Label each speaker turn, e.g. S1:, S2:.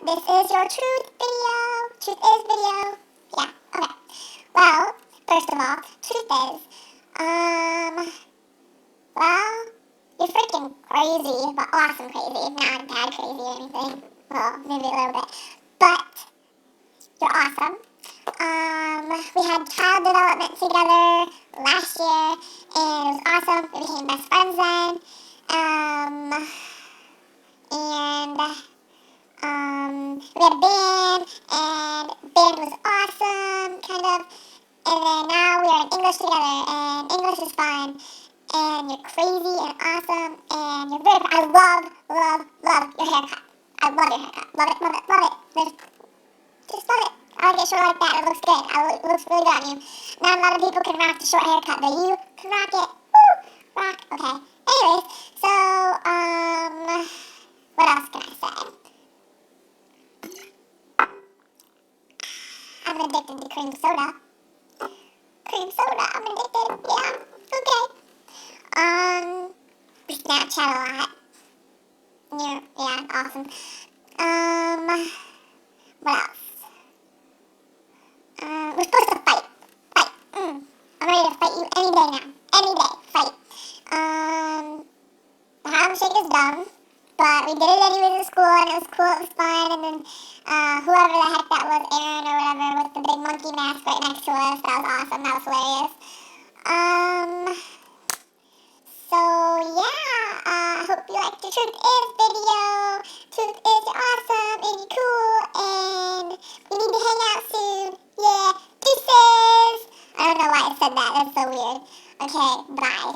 S1: this is your truth video. Truth is video. Yeah, okay. Well, first of all, truth is, well, you're freaking crazy, but awesome crazy. Not bad crazy or anything. Well, maybe a little bit. But, you're awesome. We had child development together last year, and it was awesome. We became best friends then. We had a band, and band was awesome, kind of. And then now we are in English together, and English is fun. And you're crazy and awesome, and you're very. I love your haircut. I love your haircut. Love it. Just love it. I like it short like that. It looks good. It looks really good on you. Not a lot of people can rock the short haircut, but you can rock it. Woo! Rock. Okay. Anyways, so, what else can I say? I'm addicted to cream soda. I'm addicted. Yeah. Okay. We Snapchat a lot. Yeah, awesome. What else? We're supposed to fight. I'm ready to fight you any day now. Any day. Fight. The Harlem Shake is dumb, but we did it anyways in school, and it was cool, it was fun, and then, whoever the heck that was, Aaron or whatever, with the big monkey mask right next to us, that was awesome, that was hilarious. So, yeah, I hope you liked the Truth Is video. Truth is awesome, and you're cool, and we need to hang out soon. Yeah, deuces! I don't know why I said that, that's so weird. Okay, bye.